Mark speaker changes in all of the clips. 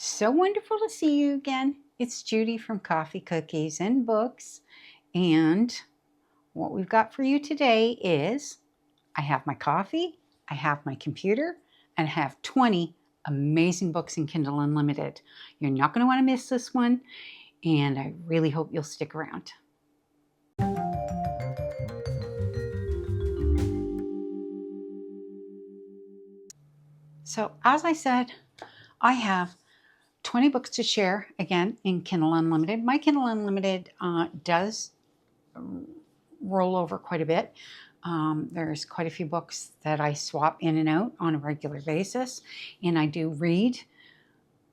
Speaker 1: So wonderful to see you again. It's Judy from Coffee, Cookies, and Books. And what we've got for you today is I have my coffee, I have my computer, and I have 20 amazing books in Kindle Unlimited. You're not going to want to miss this one, and I really hope you'll stick around. So, as I said, I have 20 books to share again in Kindle Unlimited. My Kindle Unlimited does roll over quite a bit. There's quite a few books that I swap in and out on a regular basis, and I do read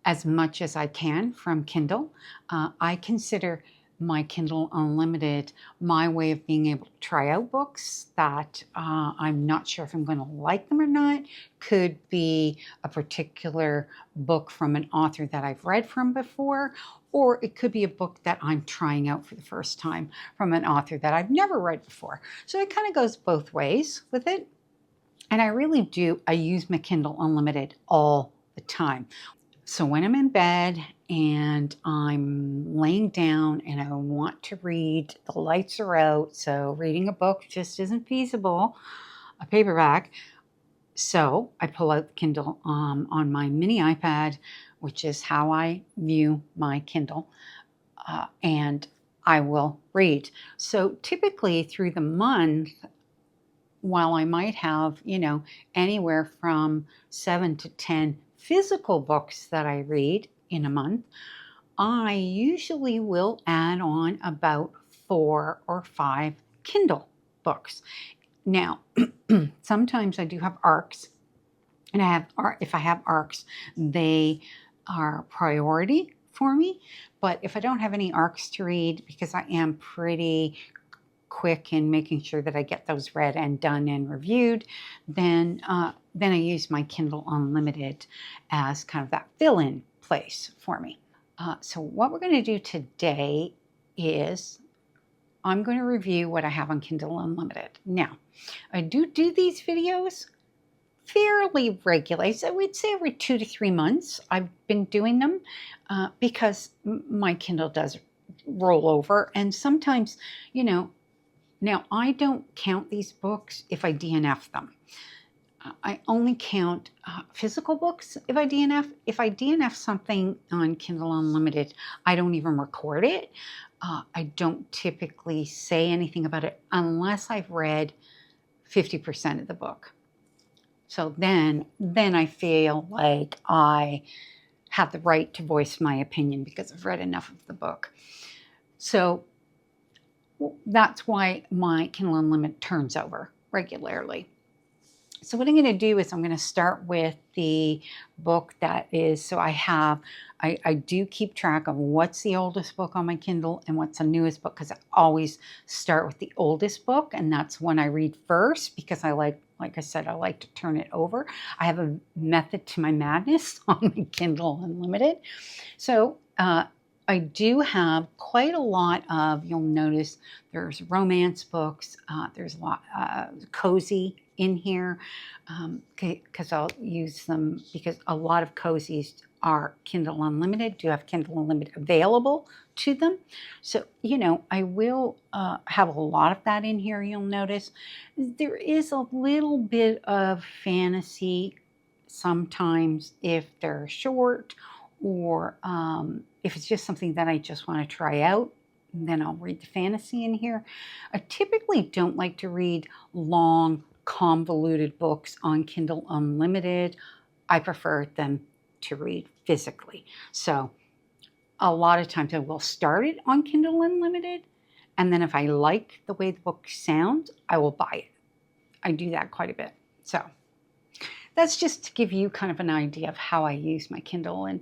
Speaker 1: as much as I can from Kindle. I consider my Kindle Unlimited my way of being able to try out books that I'm not sure if I'm going to like them or not. Could be a particular book from an author that I've read from before, or it could be a book that I'm trying out for the first time from an author that I've never read before. So it kind of goes both ways with it. And I use my Kindle Unlimited all the time. So when I'm in bed and I'm laying down and I want to read, the lights are out, so reading a book just isn't feasible, a paperback. So I pull out the Kindle on my mini iPad, which is how I view my Kindle, and I will read. So typically through the month, while I might have, anywhere from 7 to 10 physical books that I read in a month, I usually will add on about 4 or 5 Kindle books. Now, sometimes I do have ARCs, and if I have ARCs, they are priority for me. But if I don't have any ARCs to read, because I am pretty quick in making sure that I get those read and done and reviewed, then I use my Kindle Unlimited as kind of that fill-in place for me. So what we're going to do today is I'm going to review what I have on Kindle Unlimited. Now, I do these videos fairly regularly. So I would say every 2 to 3 months I've been doing them because my Kindle does roll over, and sometimes, now, I don't count these books if I DNF them. I only count physical books if I DNF. If I DNF something on Kindle Unlimited, I don't even record it. I don't typically say anything about it unless I've read 50% of the book. So then I feel like I have the right to voice my opinion because I've read enough of the book. So that's why my Kindle Unlimited turns over regularly. So what I'm going to do is I'm going to start with the book that is, so I do keep track of what's the oldest book on my Kindle and what's the newest book, because I always start with the oldest book, and that's when I read first, because like I said, I like to turn it over. I have a method to my madness on my Kindle Unlimited. So I do have quite a lot of, you'll notice there's romance books, there's a lot cozy in here, because I'll use them, because a lot of cozies are Kindle Unlimited, do have Kindle Unlimited available to them. So, I will have a lot of that in here, you'll notice. There is a little bit of fantasy sometimes if they're short, or if it's just something that I just want to try out, then I'll read the fantasy in here. I typically don't like to read long, convoluted books on Kindle Unlimited. I prefer them to read physically. So a lot of times I will start it on Kindle Unlimited, and then if I like the way the book sounds, I will buy it. I do that quite a bit. So that's just to give you kind of an idea of how I use my Kindle and,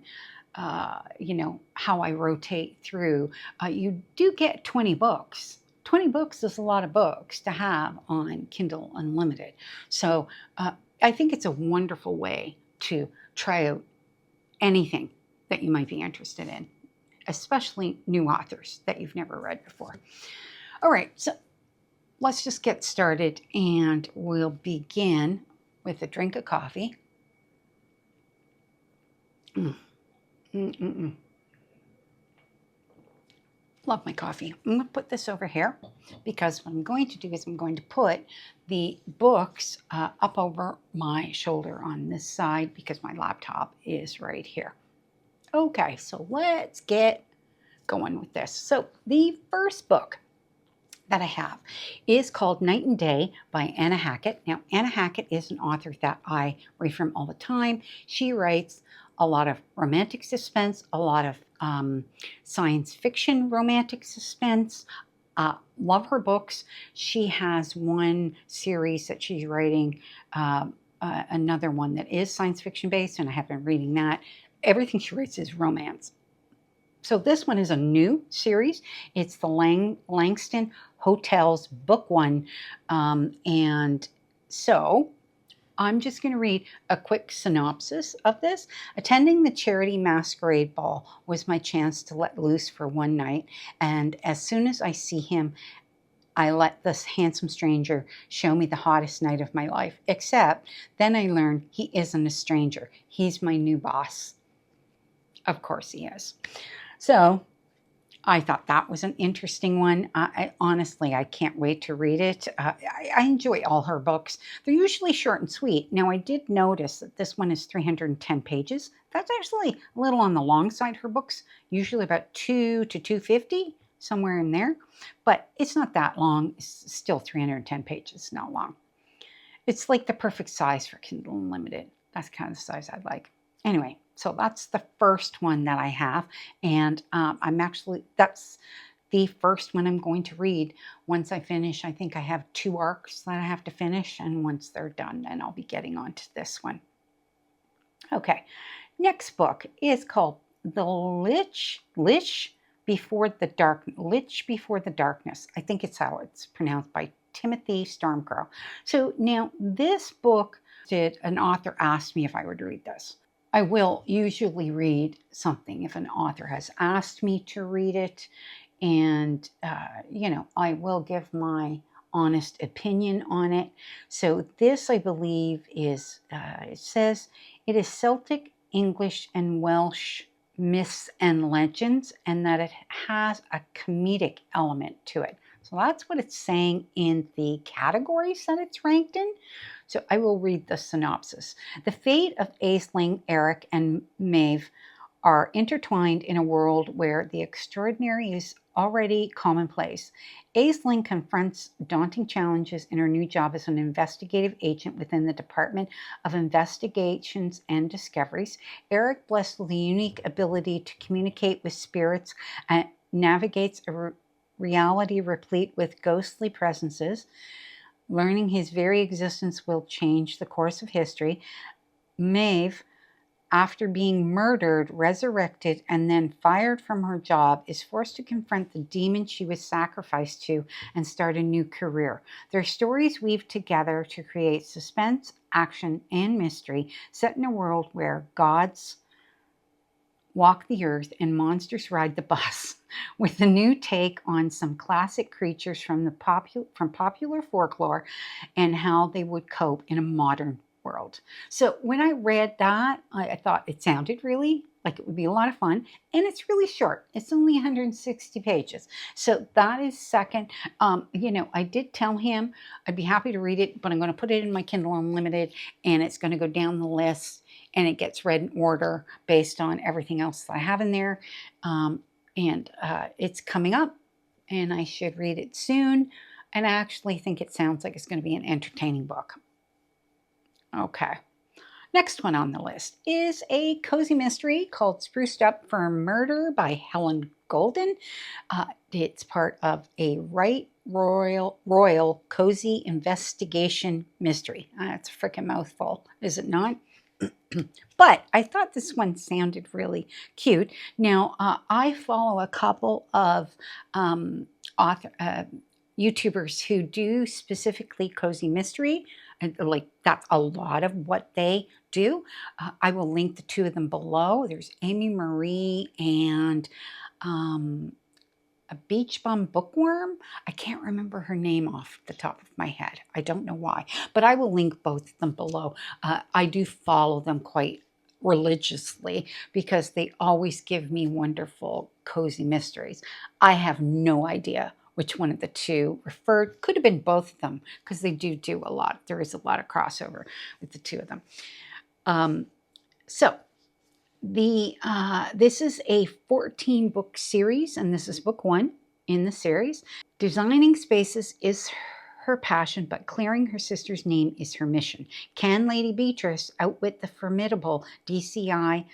Speaker 1: how I rotate through. You do get 20 books. 20 books is a lot of books to have on Kindle Unlimited. So I think it's a wonderful way to try out anything that you might be interested in, especially new authors that you've never read before. All right, so let's just get started, and we'll begin with a drink of coffee. Love my coffee. I'm going to put this over here because what I'm going to do is I'm going to put the books up over my shoulder on this side because my laptop is right here. Okay, so let's get going with this. So the first book that I have is called Night and Day by Anna Hackett. Now, Anna Hackett is an author that I read from all the time. She writes a lot of romantic suspense, a lot of science fiction romantic suspense. Love her books. She has one series that she's writing, another one that is science fiction based, and I have been reading that. Everything she writes is romance. So this one is a new series. It's the Langston Hotels Book One. And so I'm just going to read a quick synopsis of this. Attending the charity masquerade ball was my chance to let loose for one night. And as soon as I see him, I let this handsome stranger show me the hottest night of my life. Except then I learned he isn't a stranger. He's my new boss. Of course he is. So I thought that was an interesting one. Honestly, I can't wait to read it. I enjoy all her books. They're usually short and sweet. Now, I did notice that this one is 310 pages. That's actually a little on the long side. Her books usually about 2 to 250, somewhere in there. But it's not that long. It's still 310 pages, not long. It's like the perfect size for Kindle Unlimited. That's kind of the size I'd like. Anyway, so that's the first one that I have, and that's the first one I'm going to read. Once I finish, I think I have 2 arcs that I have to finish, and once they're done, then I'll be getting on to this one. Okay, next book is called The Lich Before the Darkness. I think it's how it's pronounced, by Timothy Stormcrow. So now this book, an author asked me if I would read this. I will usually read something if an author has asked me to read it, and I will give my honest opinion on it. So this, I believe, is it says it is Celtic, English, and Welsh myths and legends, and that it has a comedic element to it. So that's what it's saying in the categories that it's ranked in. So I will read the synopsis. The fate of Aisling, Eric, and Maeve are intertwined in a world where the extraordinary is already commonplace. Aisling confronts daunting challenges in her new job as an investigative agent within the Department of Investigations and Discoveries. Eric, blessed with a unique ability to communicate with spirits, navigates a reality replete with ghostly presences. Learning his very existence will change the course of history. Maeve, after being murdered, resurrected, and then fired from her job, is forced to confront the demon she was sacrificed to and start a new career. Their stories weave together to create suspense, action, and mystery, set in a world where gods walk the earth and monsters ride the bus, with a new take on some classic creatures from popular folklore and how they would cope in a modern world. So when I read that, I thought it sounded really like it would be a lot of fun, and it's really short. It's only 160 pages. So that is second. I did tell him I'd be happy to read it, but I'm going to put it in my Kindle Unlimited, and it's going to go down the list, and it gets read in order based on everything else that I have in there. It's coming up, and I should read it soon. And I actually think it sounds like it's going to be an entertaining book. Okay. Next one on the list is a cozy mystery called Spruced Up for Murder by Helen Golden. It's part of a royal cozy investigation mystery. It's a freaking mouthful, is it not? But I thought this one sounded really cute. Now, I follow a couple of YouTubers who do specifically cozy mystery. Like, that's a lot of what they do. I will link the 2 of them below. There's Amy Marie and a beach bum bookworm. I can't remember her name off the top of my head. I don't know why, but I will link both of them below. I do follow them quite religiously because they always give me wonderful, cozy mysteries. I have no idea which one of the two referred. Could have been both of them because they do a lot. There is a lot of crossover with the two of them. So this is a 14-book series, and this is book 1 in the series. Designing spaces is her passion, but clearing her sister's name is her mission. Can Lady Beatrice outwit the formidable DCI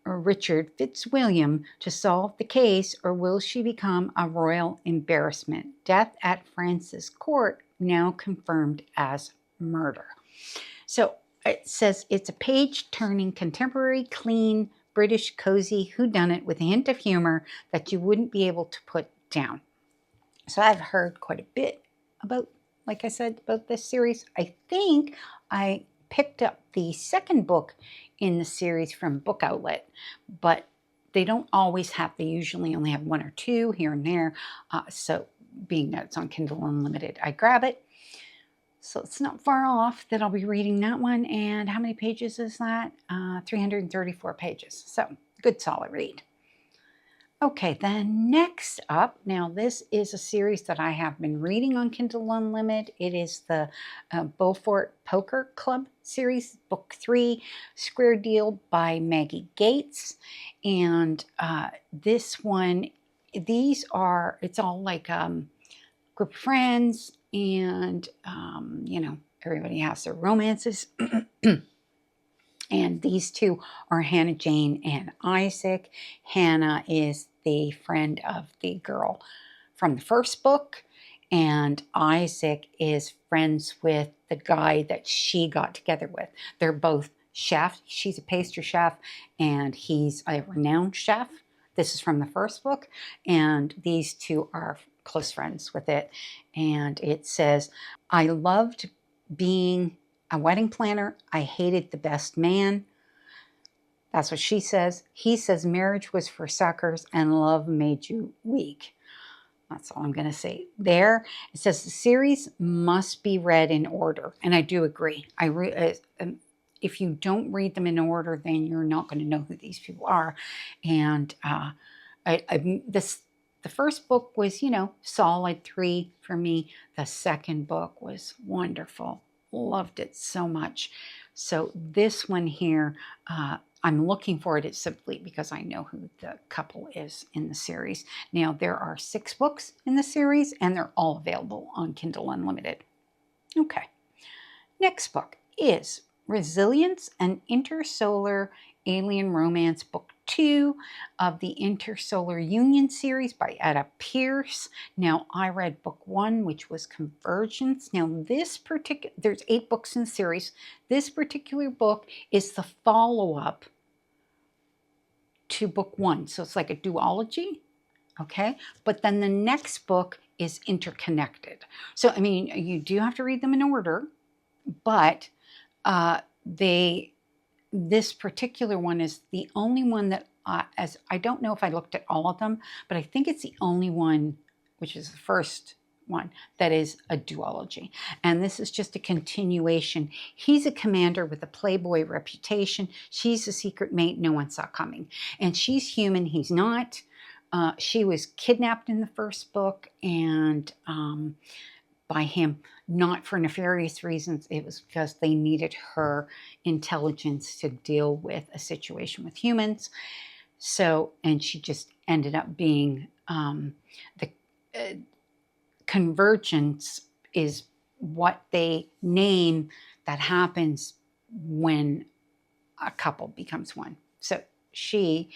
Speaker 1: Richard Fitzwilliam to solve the case, or will she become a royal embarrassment? Death at Francis Court now confirmed as murder. So it says it's a page-turning, contemporary, clean, British, cozy whodunit with a hint of humor that you wouldn't be able to put down. So I've heard quite a bit about, like I said, about this series. I think I picked up the second book in the series from Book Outlet, but they don't always have, they usually only have 1 or 2 here and there. So being that it's on Kindle Unlimited, I grab it. So it's not far off that I'll be reading that one. And how many pages is that? 334 pages. So good solid read. Okay, then next up, now this is a series that I have been reading on Kindle Unlimited. It is the Beaufort Poker Club series, book 3, Square Deal by Maggie Gates. And this one, it's all like group of friends, and everybody has their romances. And these two are Hannah Jane and Isaac. Hannah is the friend of the girl from the first book, and Isaac is friends with the guy that she got together with. They're both chefs. She's a pastry chef, and he's a renowned chef. This is from the first book, and these two are close friends with it. And it says, I loved being a wedding planner. I hated the best man. That's what she says. He says marriage was for suckers and love made you weak. That's all I'm going to say there. It says the series must be read in order. And I do agree. If you don't read them in order, then you're not going to know who these people are. And the first book was, solid 3 for me. The second book was wonderful. Loved it so much. So this one here, I'm looking for it simply because I know who the couple is in the series. Now, there are 6 books in the series, and they're all available on Kindle Unlimited. Okay. Next book is Resilience, an Intersolar Alien Romance, book 2 of the Intersolar Union series by Etta Pierce. Now, I read book 1, which was Convergence. Now, there's 8 books in the series. This particular book is the follow-up to book 1. So it's like a duology, okay? But then the next book is interconnected. So, I mean, you do have to read them in order, but this particular one is the only one that, as I don't know if I looked at all of them, but I think it's the only one, which is the first one, that is a duology. And this is just a continuation. He's a commander with a Playboy reputation. She's a secret mate no one saw coming. And she's human, he's not. She was kidnapped in the first book, and by him, not for nefarious reasons. It was because they needed her intelligence to deal with a situation with humans. So, and she just ended up being the convergence is what they name that happens when a couple becomes one. So she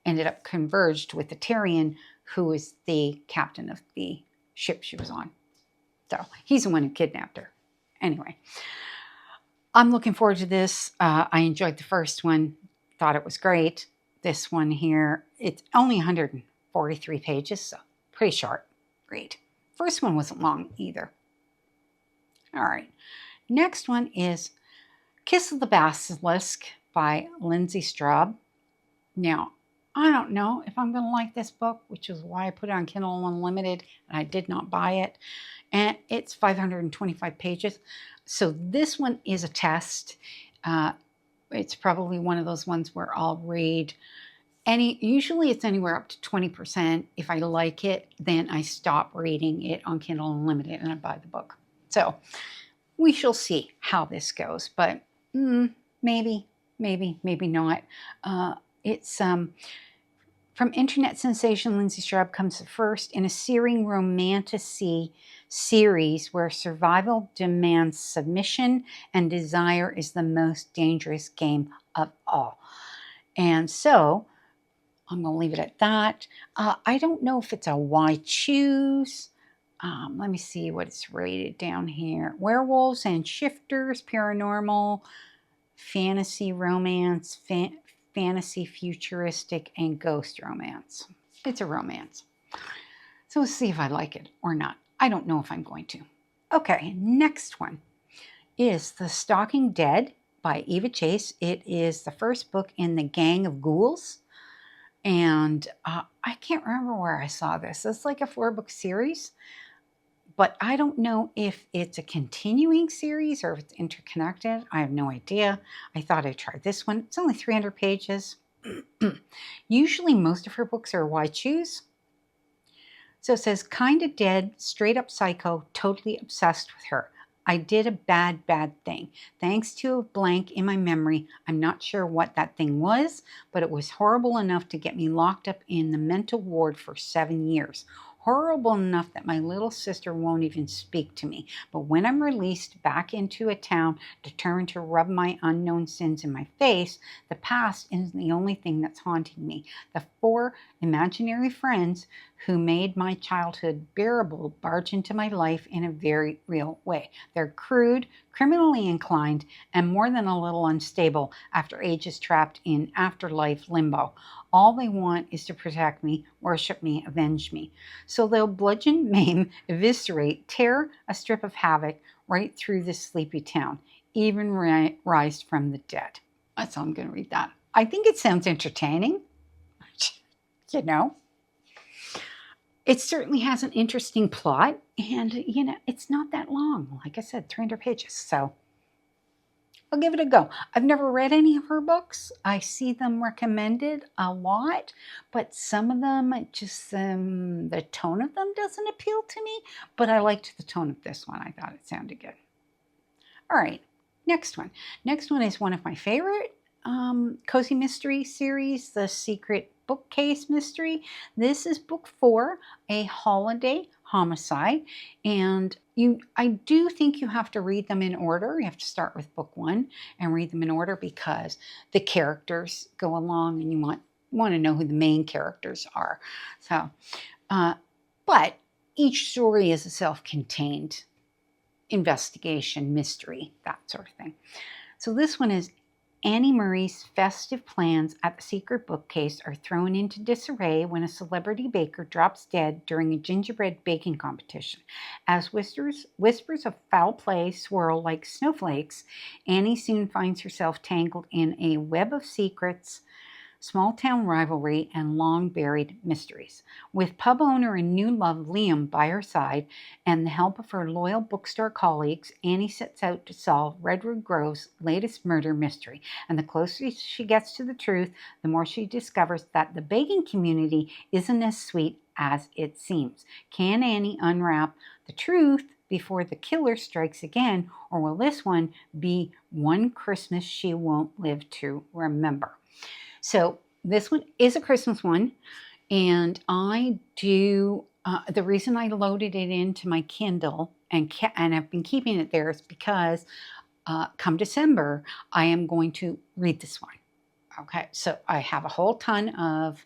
Speaker 1: ended up converged with the Tyrian, who is the captain of the ship she was on. So he's the one who kidnapped her. Anyway, I'm looking forward to this. I enjoyed the first one. Thought it was great. This one here, it's only 143 pages, so pretty short read. First one wasn't long either. All right. Next one is Kiss of the Basilisk by Lindsay Straube. Now, I don't know if I'm going to like this book, which is why I put it on Kindle Unlimited, and I did not buy it. And it's 525 pages. So this one is a test. it's probably one of those ones where I'll read usually it's anywhere up to 20%. If I like it, then I stop reading it on Kindle Unlimited and I buy the book. So we shall see how this goes, but maybe not. It's from internet sensation Lindsay Straube comes first in a searing romantasy series where survival demands submission and desire is the most dangerous game of all. And so I'm going to leave it at that. I don't know if it's a why choose. Let me see what it's rated down here. Werewolves and shifters, paranormal, fantasy romance, fantasy futuristic, and ghost romance. It's a romance. So let's see if I like it or not. I don't know if I'm going to. Okay, next one is The Stalking Dead by Eva Chase. It is the first book in the Gang of Ghouls. And I can't remember where I saw this. It's like a 4-book series. But I don't know if it's a continuing series or if it's interconnected. I have no idea. I thought I'd try this one. It's only 300 pages. Usually most of her books are why choose. So it says, kinda dead, straight up psycho, totally obsessed with her. I did a bad thing. Thanks to a blank in my memory, I'm not sure what that thing was, but it was horrible enough to get me locked up in the mental ward for 7 years. Horrible enough that my little sister won't even speak to me. But when I'm released back into a town determined to rub my unknown sins in my face, the past isn't the only thing that's haunting me. The 4 imaginary friends who made my childhood bearable barge into my life in a very real way. They're crude, criminally inclined, and more than a little unstable after ages trapped in afterlife limbo. All they want is to protect me, worship me, avenge me. So they'll bludgeon, maim, eviscerate, tear a strip of havoc right through this sleepy town, even rise from the dead. That's all I'm going to read that. I think it sounds entertaining. You know, it certainly has an interesting plot, and you know, it's not that long. Like I said, 300 pages. So I'll give it a go. I've never read any of her books. I see them recommended a lot, but some of them, just the tone of them doesn't appeal to me, but I liked the tone of this one. I thought it sounded good. All right, next one. Next one is one of my favorite cozy mystery series, The Secret Bookcase Mystery. This is book 4, A Holiday Homicide, and I do think you have to read them in order. You have to start with book 1 and read them in order because the characters go along and you want to know who the main characters are. So, but each story is a self-contained investigation, mystery, that sort of thing. So this one is Annie Murray's festive plans at the secret bookcase are thrown into disarray when a celebrity baker drops dead during a gingerbread baking competition. As whispers of foul play swirl like snowflakes, Annie soon finds herself tangled in a web of secrets, small-town rivalry, and long-buried mysteries. With pub owner and new love Liam by her side and the help of her loyal bookstore colleagues, Annie sets out to solve Redwood Grove's latest murder mystery. And the closer she gets to the truth, the more she discovers that the baking community isn't as sweet as it seems. Can Annie unwrap the truth before the killer strikes again, or will this one be one Christmas she won't live to remember? So this one is a Christmas one, and I do, the reason I loaded it into my Kindle and I've been keeping it there is because come December, I am going to read this one. Okay, so I have a whole ton of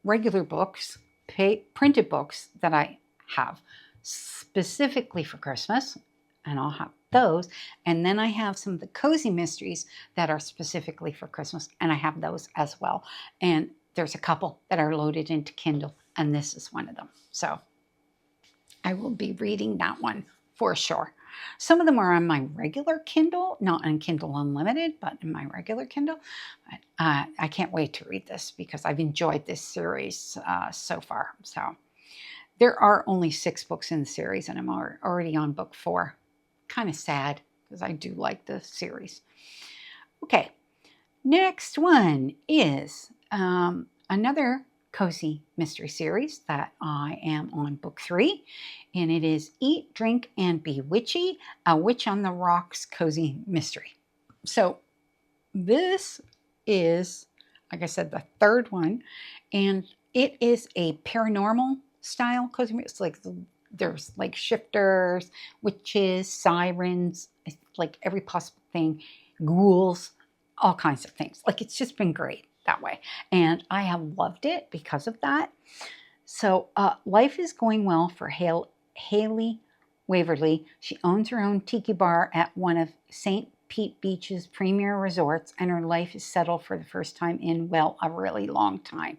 Speaker 1: regular books, printed books that I have specifically for Christmas, and I'll have those. And then I have some of the cozy mysteries that are specifically for Christmas, and I have those as well. And there's a couple that are loaded into Kindle, and this is one of them. So I will be reading that one for sure. Some of them are on my regular Kindle, not on Kindle Unlimited, but in my regular Kindle. But, I can't wait to read this because I've enjoyed this series so far. So there are only 6 books in the series, and I'm already on book 4. Kind of sad, because I do like the series. Okay, next one is another cozy mystery series that I am on book 3, and it is Eat, Drink, and Be Witchy, a Witch on the Rocks cozy mystery. So this is, like I said, the third one, and it is a paranormal style cozy. It's like there's like shifters, witches, sirens, like every possible thing, ghouls, all kinds of things. Like it's just been great that way, and I have loved it because of that. So life is going well for Haley Waverly. She owns her own tiki bar at one of St. Pete Beach's premier resorts, and her life is settled for the first time in, well, a really long time.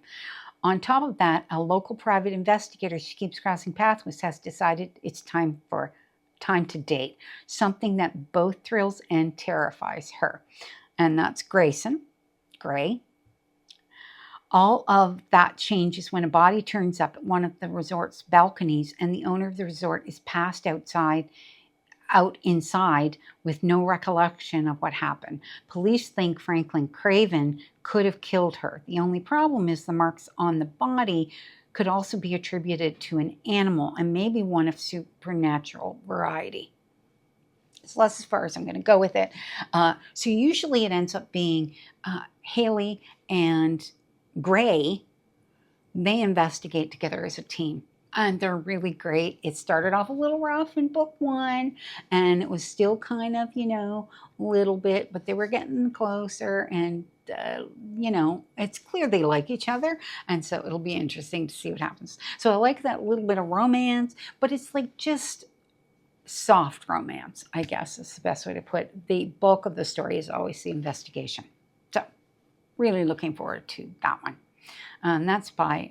Speaker 1: On top of that, a local private investigator she keeps crossing paths with has decided it's time to date, something that both thrills and terrifies her. And that's Grayson, Gray. All of that changes when a body turns up at one of the resort's balconies, and the owner of the resort is passed out inside with no recollection of what happened. Police think Franklin Craven could have killed her. The only problem is the marks on the body could also be attributed to an animal, and maybe one of supernatural variety. So that's as far as I'm going to go with it. So usually it ends up being Haley and Gray. They investigate together as a team, and they're really great. It started off a little rough in book 1, and it was still kind of, a little bit, but they were getting closer, and it's clear they like each other, and so it'll be interesting to see what happens. So I like that little bit of romance, but it's like just soft romance, I guess is the best way to put it. The bulk of the story is always the investigation. So really looking forward to that one. And that's by,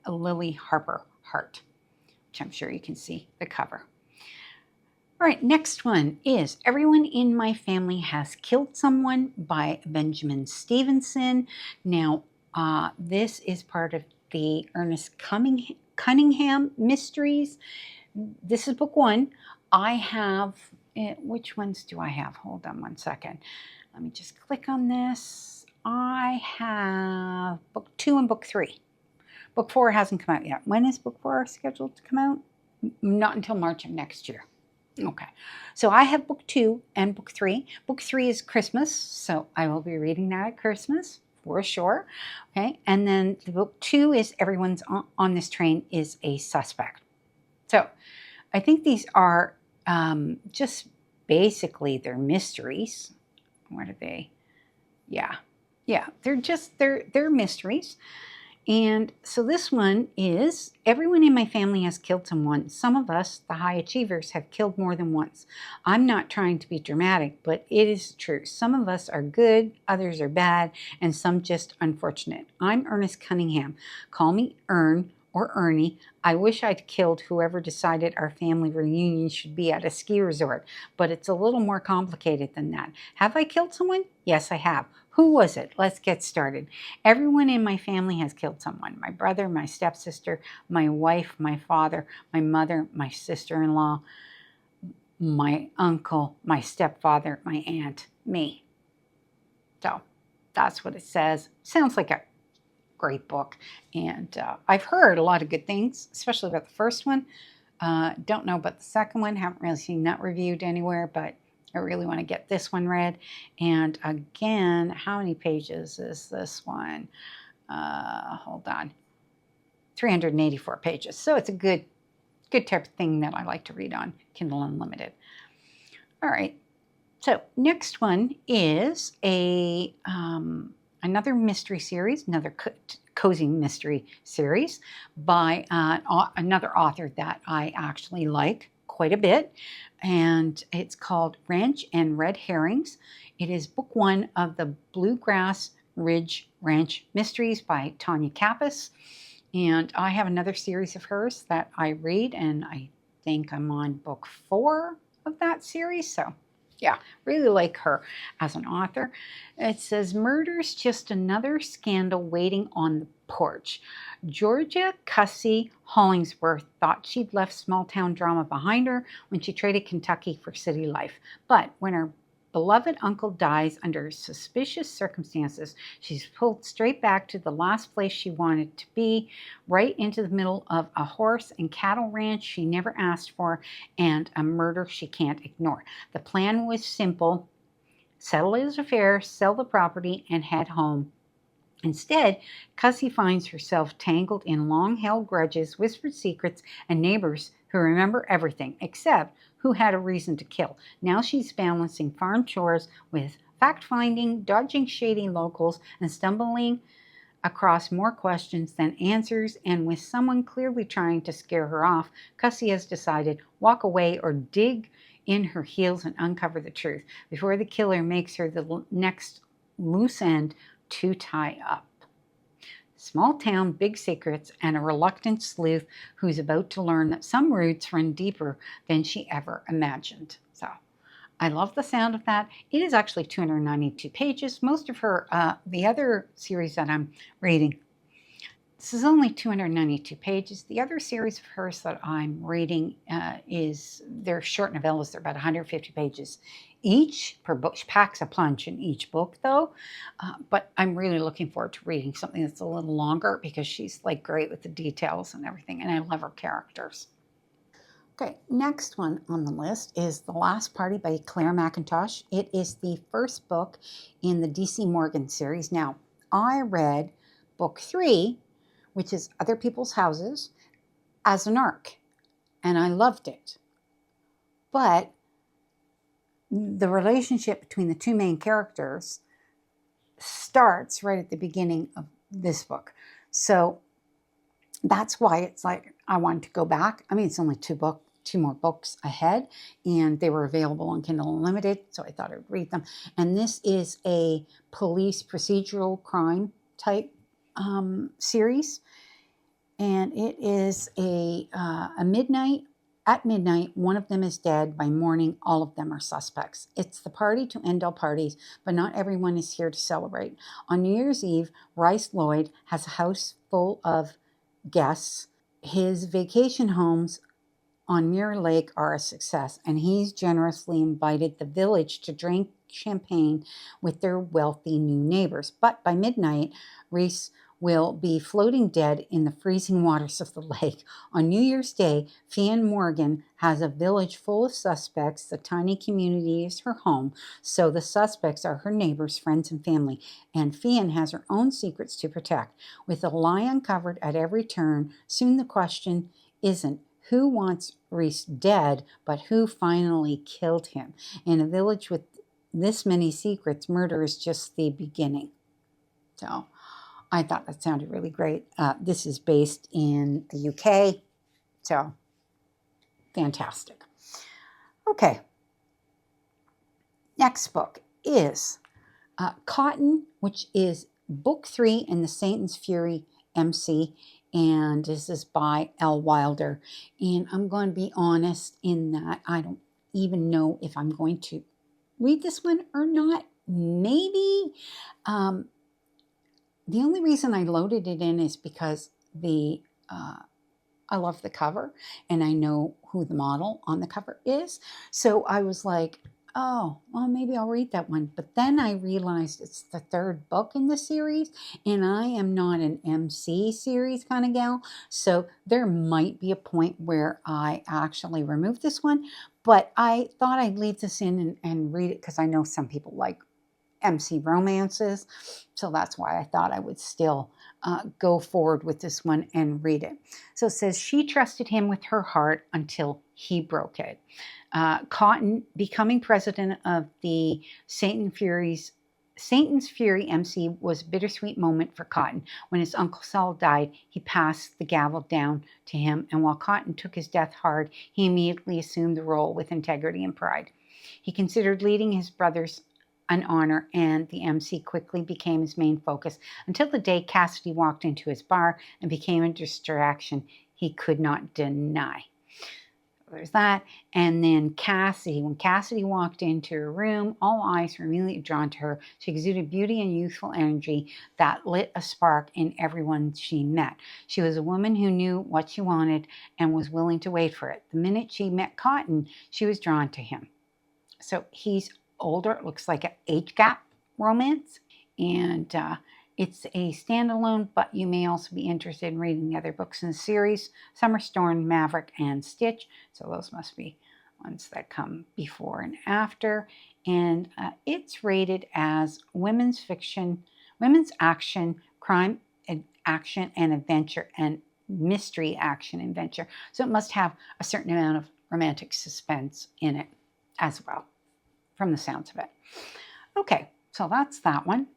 Speaker 1: Lily Harper Hart, which I'm sure you can see the cover. All right, next one is Everyone in My Family Has Killed Someone by Benjamin Stevenson. Now, this is part of the Ernest Cunningham mysteries. This is book 1. I have, which ones do I have? Hold on one second. Let me just click on this. I have book 2 and book 3. Book 4 hasn't come out yet. When is book 4 scheduled to come out? Not until March of next year. Okay. So I have book 2 and book 3. Book 3 is Christmas, so I will be reading that at Christmas for sure. Okay. And then the book 2 is Everyone's on This Train is a Suspect. So I think these are just basically they're mysteries. What are they? Yeah, they're mysteries. And so this one is Everyone in My Family Has Killed Someone. Some of us, the high achievers, have killed more than once. I'm not trying to be dramatic, but it is true. Some of us are good, others are bad, and some just unfortunate. I'm Ernest Cunningham. Call me Ern or Ernie. I wish I'd killed whoever decided our family reunion should be at a ski resort, but it's a little more complicated than that. Have I killed someone? Yes, I have. Who was it? Let's get started. Everyone in my family has killed someone. My brother, my stepsister, my wife, my father, my mother, my sister-in-law, my uncle, my stepfather, my aunt, me. So that's what it says. Sounds like a great book, and I've heard a lot of good things, especially about the first one. Don't know about the second one. Haven't really seen that reviewed anywhere, but I really want to get this one read. And again, how many pages is this one? Hold on, 384 pages. So it's a good type of thing that I like to read on Kindle Unlimited. All right. So next one is another mystery series, another cozy mystery series by another author that I actually like quite a bit, and it's called Ranch and Red Herrings. It is book 1 of the Bluegrass Ridge Ranch Mysteries by Tonya Kappes, and I have another series of hers that I read, and I think I'm on book 4 of that series, so Yeah, really like her as an author. It says, murder's just another scandal waiting on the porch. Georgia Cussy Hollingsworth thought she'd left small town drama behind her when she traded Kentucky for city life. But when her beloved uncle dies under suspicious circumstances, she's pulled straight back to the last place she wanted to be, right into the middle of a horse and cattle ranch she never asked for and a murder she can't ignore. The plan was simple: settle his affairs, sell the property, and head home. Instead, Cussy finds herself tangled in long-held grudges, whispered secrets, and neighbors who remember everything except who had a reason to kill. Now she's balancing farm chores with fact-finding, dodging shady locals, and stumbling across more questions than answers, and with someone clearly trying to scare her off, Cussy has decided walk away or dig in her heels and uncover the truth before the killer makes her the next loose end to tie up. Small town, big secrets, and a reluctant sleuth who's about to learn that some roots run deeper than she ever imagined. So I love the sound of that. It is actually 292 pages. Most of her, the other series that I'm reading, this is only 292 pages. The other series of hers that I'm reading they're short novellas. They're about 150 pages each per book. She packs a punch in each book, though. But I'm really looking forward to reading something that's a little longer because she's like great with the details and everything, and I love her characters. Okay, next one on the list is The Last Party by Clare McIntosh. It is the first book in the D.C. Morgan series. Now, I read book 3, which is Other People's Houses, as an arc, and I loved it. But the relationship between the two main characters starts right at the beginning of this book. So that's why it's like I wanted to go back. I mean, it's only two more books ahead, and they were available on Kindle Unlimited, so I thought I'd read them. And this is a police procedural crime type series, and it is at midnight, one of them is dead. By morning, all of them are suspects. It's the party to end all parties, but not everyone is here to celebrate. On New Year's Eve, Rice Lloyd has a house full of guests. His vacation homes on Mirror Lake are a success, and he's generously invited the village to drink champagne with their wealthy new neighbors. But by midnight, Reese will be floating dead in the freezing waters of the lake. On New Year's Day, Fionn Morgan has a village full of suspects. The tiny community is her home, so the suspects are her neighbors, friends, and family. And Fionn has her own secrets to protect. With a lie uncovered at every turn, soon the question isn't who wants Reese dead, but who finally killed him. In a village with this many secrets, murder is just the beginning. So I thought that sounded really great. This is based in the UK, so fantastic. Okay, next book is Cotton, which is book 3 in the Satan's Fury MC, and this is by Elle Wilder. And I'm going to be honest in that I don't even know if I'm going to read this one or not. Maybe. The only reason I loaded it in is because I love the cover, and I know who the model on the cover is. So I was like, oh, well, maybe I'll read that one. But then I realized it's the third book in the series, and I am not an MC series kind of gal. So there might be a point where I actually remove this one. But I thought I'd leave this in and read it because I know some people like MC romances. So that's why I thought I would still go forward with this one and read it. So it says, she trusted him with her heart until he broke it. Cotton, becoming president of the Satan's Fury MC was a bittersweet moment for Cotton. When his Uncle Saul died, he passed the gavel down to him, and while Cotton took his death hard, he immediately assumed the role with integrity and pride. He considered leading his brothers an honor, and the MC quickly became his main focus until the day Cassidy walked into his bar and became a distraction he could not deny. there's that. And then Cassidy. When Cassidy walked into her room, all eyes were immediately drawn to her. She exuded beauty and youthful energy that lit a spark in everyone she met. She was a woman who knew what she wanted and was willing to wait for it. The minute she met Cotton, she was drawn to him. So he's older. It looks like an age gap romance. And it's a standalone, but you may also be interested in reading the other books in the series, Summer Storm, Maverick, and Stitch. So those must be ones that come before and after. And it's rated as women's fiction, women's action, crime, action, and adventure, and mystery, action, adventure. So it must have a certain amount of romantic suspense in it as well, from the sounds of it. Okay, so that's that one.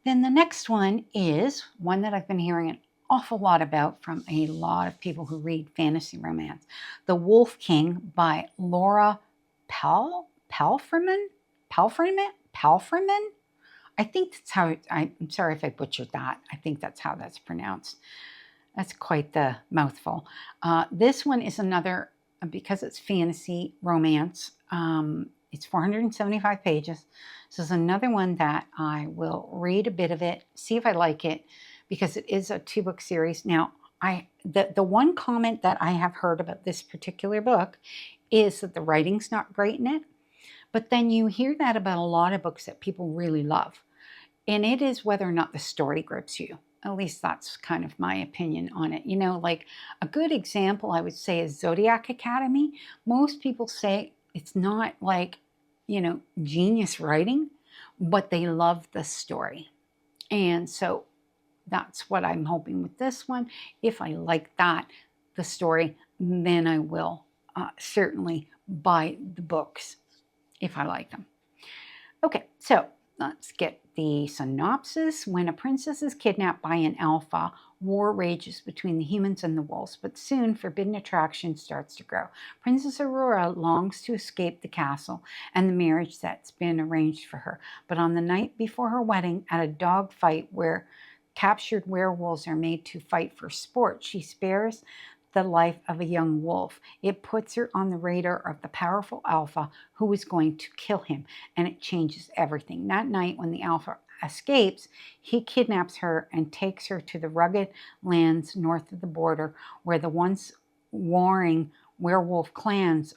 Speaker 1: Then the next one is one that I've been hearing an awful lot about from a lot of people who read fantasy romance. The Wolf King by Laura Palfreman? I think that's how, I'm sorry if I butchered that. I think that's how that's pronounced. That's quite the mouthful. This one is another, because it's fantasy romance, it's 475 pages. So it's another one that I will read a bit of it, see if I like it, because it is a 2-book series. Now, the one comment that I have heard about this particular book is that the writing's not great in it. But then you hear that about a lot of books that people really love. And it is whether or not the story grips you. At least that's kind of my opinion on it. You know, like a good example I would say is Zodiac Academy. Most people say it's not like, you know, genius writing, but they love the story. And so that's what I'm hoping with this one. If I like that, the story, then I will certainly buy the books if I like them. Okay, so let's get the synopsis. When a princess is kidnapped by an alpha, war rages between the humans and the wolves, but soon forbidden attraction starts to grow. Princess Aurora longs to escape the castle and the marriage that's been arranged for her. But on the night before her wedding, at a dog fight where captured werewolves are made to fight for sport, she spares the life of a young wolf. It puts her on the radar of the powerful alpha who is going to kill him, and it changes everything. That night, when the alpha escapes, he kidnaps her and takes her to the rugged lands north of the border, where the once warring werewolf clans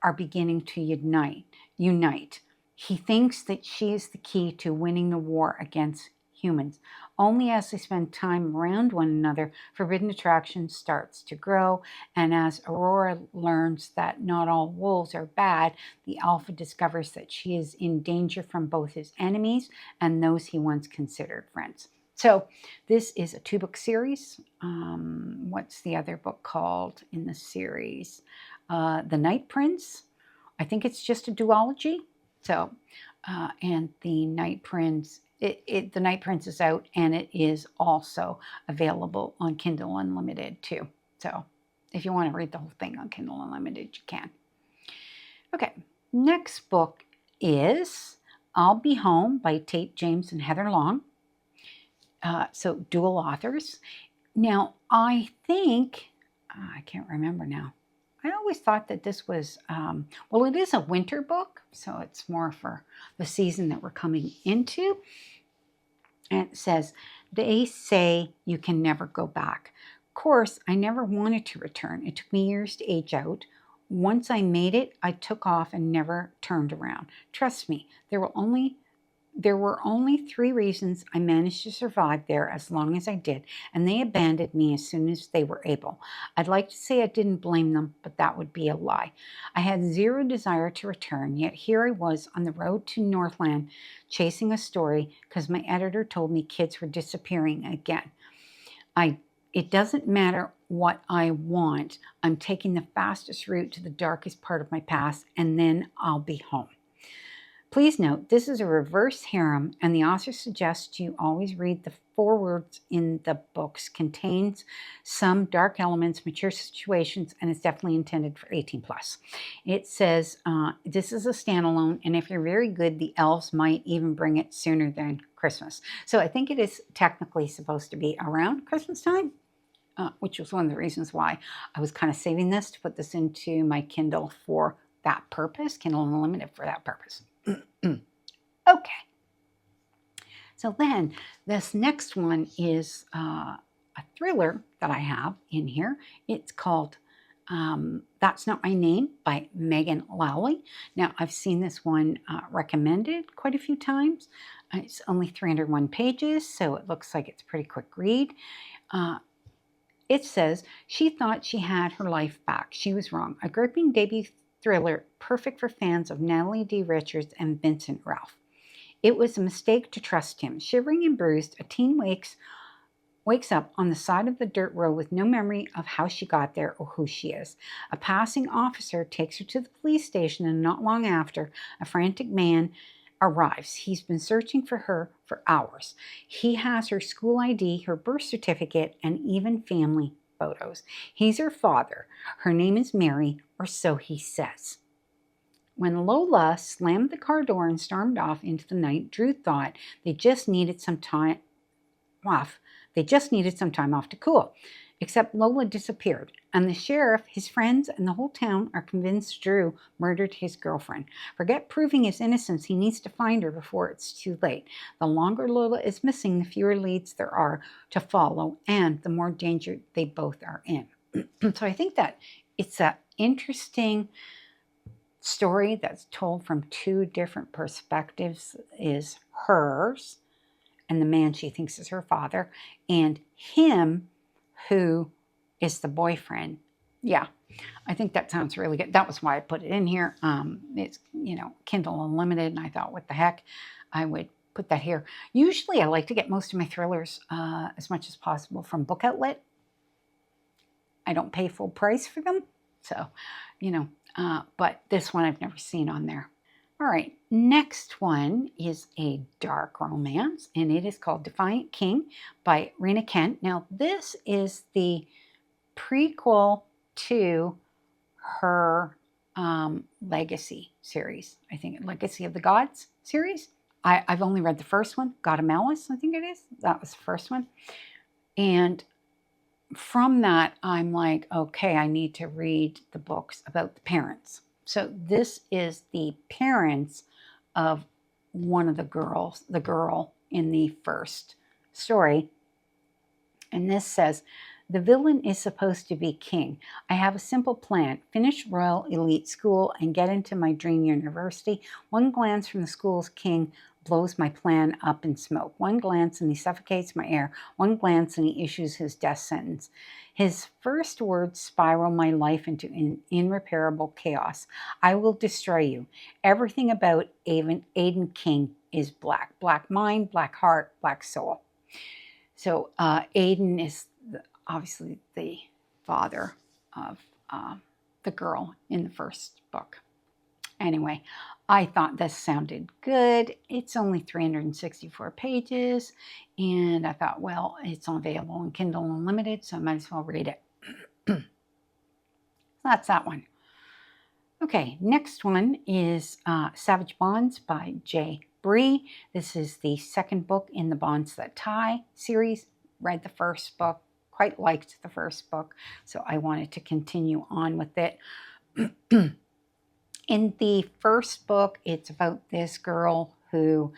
Speaker 1: are beginning to unite. He thinks that she is the key to winning the war against humans. Only as they spend time around one another, forbidden attraction starts to grow. And as Aurora learns that not all wolves are bad, the alpha discovers that she is in danger from both his enemies and those he once considered friends. So this is a 2-book series. What's the other book called in the series? The Night Prince. I think it's just a duology. So, and the Night Prince, the Night Prince is out, and it is also available on Kindle Unlimited too. So if you want to read the whole thing on Kindle Unlimited, you can. Okay, next book is I'll Be Home by Tate James and Heather Long. So dual authors. Now, I think, I can't remember now. I always thought that this was, well, it is a winter book, so it's more for the season that we're coming into. And it says, they say you can never go back. Of course, I never wanted to return. It took me years to age out. Once I made it, I took off and never turned around. Trust me, there were only 3 reasons I managed to survive there as long as I did, and they abandoned me as soon as they were able. I'd like to say I didn't blame them, but that would be a lie. I had zero desire to return, yet here I was on the road to Northland chasing a story because my editor told me kids were disappearing again. It doesn't matter what I want. I'm taking the fastest route to the darkest part of my past, and then I'll be home. Please note, this is a reverse harem, and the author suggests you always read the forewords in the books. Contains some dark elements, mature situations, and it's definitely intended for 18+. It says, this is a standalone, and if you're very good, the elves might even bring it sooner than Christmas. So I think it is technically supposed to be around Christmas time. which was one of the reasons why I was kind of saving this to put this into my Kindle for that purpose, Kindle Unlimited for that purpose. Okay. So then this next one is a thriller that I have in here. It's called That's Not My Name by Megan Lowley. Now, I've seen this one recommended quite a few times. It's only 301 pages, so it looks like it's a pretty quick read. It says, she thought she had her life back. She was wrong. A gripping debut thriller, perfect for fans of Natalie D. Richards and Vincent Ralph. It was a mistake to trust him. Shivering and bruised, a teen wakes up on the side of the dirt road with no memory of how she got there or who she is. A passing officer takes her to the police station, and not long after, a frantic man arrives. He's been searching for her for hours. He has her school ID, her birth certificate, and even family photos. He's her father. Her name is Mary, or so he says. When Lola slammed the car door and stormed off into the night, Drew thought they just needed some time off. They just needed some time off to cool. Except Lola disappeared, and the sheriff, his friends, and the whole town are convinced Drew murdered his girlfriend. Forget proving his innocence. He needs to find her before it's too late. The longer Lola is missing, the fewer leads there are to follow, and the more danger they both are in. So I think that it's an interesting story that's told from two different perspectives, is hers and the man she thinks is her father, and him who is the boyfriend. Yeah, I think that sounds really good. That was why I put it in here. It's, Kindle Unlimited, and I thought, what the heck, I would put that here. Usually I like to get most of my thrillers as much as possible from Book Outlet. I don't pay full price for them, so, but this one I've never seen on there. All right, next one is a dark romance, and it is called Defiant King by Rena Kent. Now, this is the prequel to her Legacy series. I think Legacy of the Gods series. I've only read the first one, God of Malice, I think it is. That was the first one. And from that, I'm like, okay, I need to read the books about the parents. So this is the parents of one of the girls, the girl in the first story. And this says, the villain is supposed to be king. I have a simple plan. Finish Royal Elite School and get into my dream university. One glance from the school's king blows my plan up in smoke. One glance and he suffocates my air. One glance and he issues his death sentence. His first words spiral my life into irreparable chaos. I will destroy you. Everything about Aiden King is black. Black mind, black heart, black soul. So Aiden is obviously the father of the girl in the first book. Anyway, I thought this sounded good. It's only 364 pages, and I thought, well, it's available in Kindle Unlimited, so I might as well read it. So that's that one. Okay, next one is Savage Bonds by J. Bree. This is the second book in the Bonds That Tie series. Read the first book, quite liked the first book, so I wanted to continue on with it. In the first book, it's about this girl who,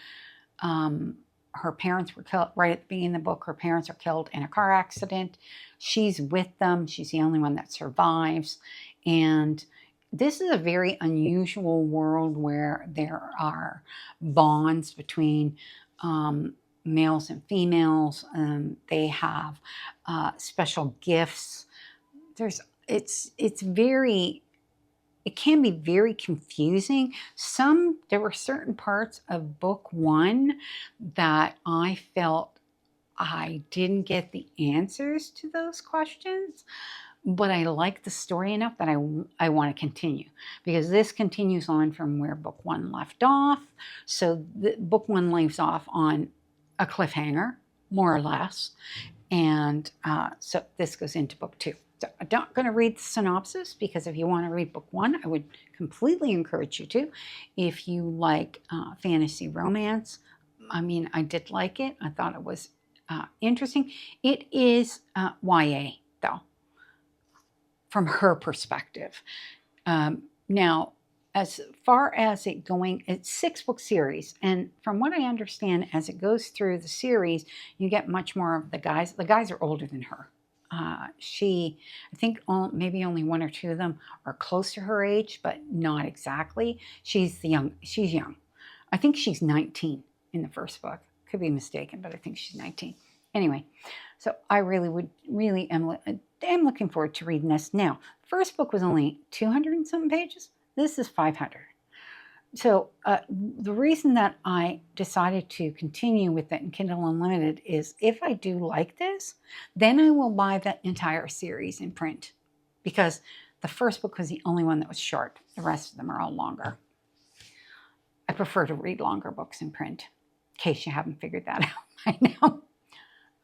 Speaker 1: her parents were killed right at the beginning of the book. Her parents are killed in a car accident. She's with them. She's the only one that survives. And this is a very unusual world where there are bonds between males and females. They have special gifts. It can be very confusing. There were certain parts of book one that I felt I didn't get the answers to those questions, but I like the story enough that I want to continue, because this continues on from where book one left off. So book one leaves off on a cliffhanger, more or less. And so this goes into book two. So I'm not going to read the synopsis, because if you want to read book one, I would completely encourage you to. If you like fantasy romance, I mean, I did like it. I thought it was interesting. It is YA. though, from her perspective. Now, as far as it going, it's 6-book series. And from what I understand, as it goes through the series, you get much more of the guys. The guys are older than her. I think maybe only 1 or 2 of them are close to her age, but not exactly. She's young. I think she's 19 in the first book. Could be mistaken, but I think she's 19. Anyway, so I really am looking forward to reading this. Now, first book was only 200 and something pages. This is 500. So the reason that I decided to continue with it in Kindle Unlimited is if I do like this, then I will buy the entire series in print, because the first book was the only one that was short. The rest of them are all longer. I prefer to read longer books in print, in case you haven't figured that out by now.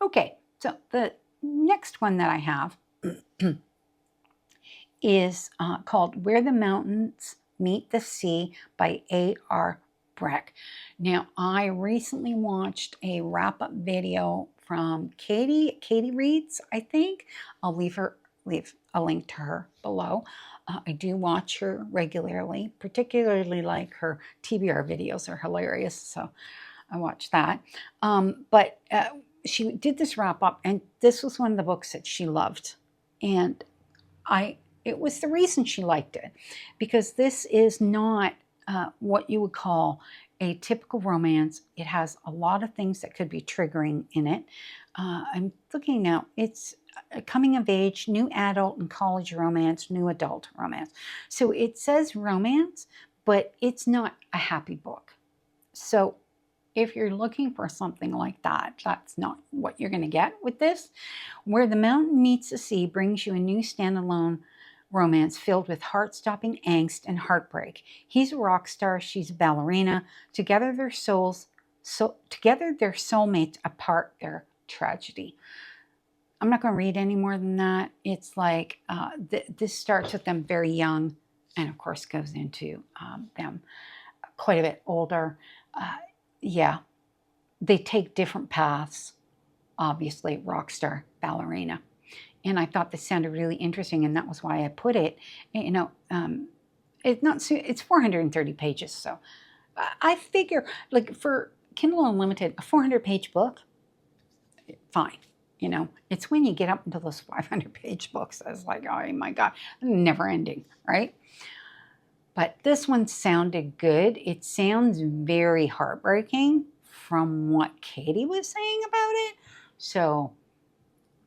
Speaker 1: Okay, so the next one that I have is called Where the Mountains Meet the Sea by A.R. Breck. Now, I recently watched a wrap-up video from Katie Reads, I think. I'll leave a link to her below. I do watch her regularly, particularly like her TBR videos are hilarious, so I watch that. But she did this wrap-up, and this was one of the books that she loved. And it was the reason she liked it, because this is not what you would call a typical romance. It has a lot of things that could be triggering in it. I'm looking now. It's a coming of age, new adult and college romance, new adult romance. So it says romance, but it's not a happy book. So if you're looking for something like that, that's not what you're going to get with this. Where the Mountain Meets the Sea brings you a new standalone romance filled with heart-stopping angst and heartbreak. He's a rock star, she's a ballerina. Together their soulmates apart their tragedy. I'm not going to read any more than that. It's like this starts with them very young, and of course goes into them quite a bit older. Yeah, they take different paths. Obviously, rock star, ballerina. And I thought this sounded really interesting, and that was why I put it. You know, it's 430 pages, so I figure, like, for Kindle Unlimited, a 400-page book, fine. You know, it's when you get up into those 500-page books, I was like, oh my God, never ending, right? But this one sounded good. It sounds very heartbreaking from what Katie was saying about it. So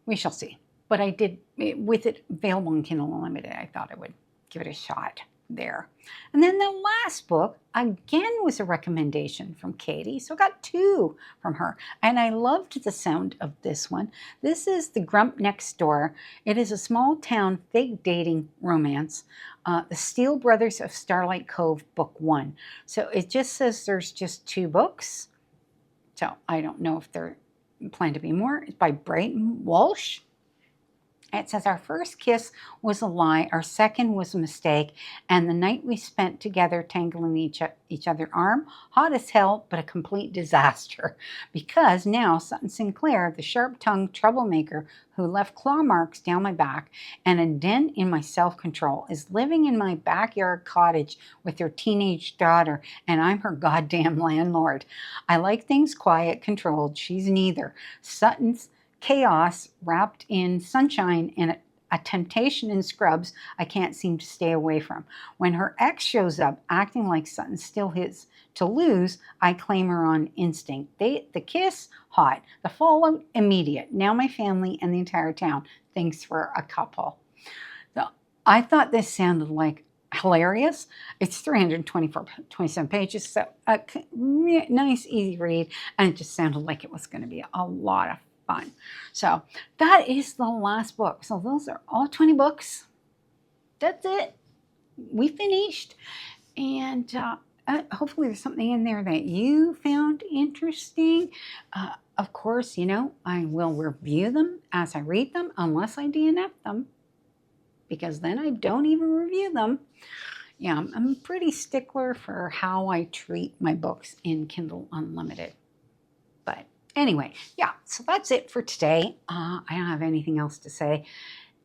Speaker 1: we shall see. But I did, with it available in Kindle Unlimited, I thought I would give it a shot there. And then the last book, again, was a recommendation from Katie. So I got 2 from her. And I loved the sound of this one. This is The Grump Next Door. It is a small town fake dating romance. The Steele Brothers of Starlight Cove, Book 1. So it just says there's just 2 books. So I don't know if they're planned to be more. It's by Brayton Walsh. It says, our first kiss was a lie, our second was a mistake, and the night we spent together tangling each other's arm, hot as hell, but a complete disaster. Because now Sutton Sinclair, the sharp-tongued troublemaker who left claw marks down my back and a dent in my self-control, is living in my backyard cottage with her teenage daughter, and I'm her goddamn landlord. I like things quiet, controlled. She's neither. Sutton's chaos wrapped in sunshine and a temptation in scrubs I can't seem to stay away from. When her ex shows up acting like Sutton's still his to lose, I claim her on instinct. The kiss, hot. The fallout, immediate. Now my family and the entire town thinks we're a couple. So I thought this sounded like hilarious. It's 27 pages, so a nice, easy read, and it just sounded like it was going to be a lot of fun. So that is the last book. So those are all 20 books. That's it. We finished. And hopefully there's something in there that you found interesting. Of course, you know, I will review them as I read them, unless I DNF them, because then I don't even review them. Yeah, I'm a pretty stickler for how I treat my books in Kindle Unlimited. But Anyway, yeah, so that's it for today. I don't have anything else to say.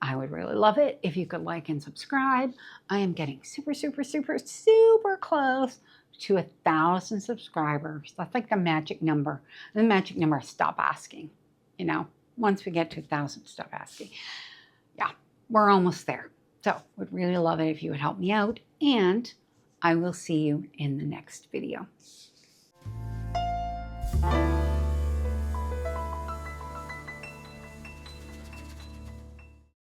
Speaker 1: I would really love it if you could like and subscribe. I am getting super, super, super, super close to 1,000 subscribers. That's like the magic number. The magic number is stop asking. You know, once we get to 1,000, stop asking. Yeah, we're almost there. So would really love it if you would help me out. And I will see you in the next video.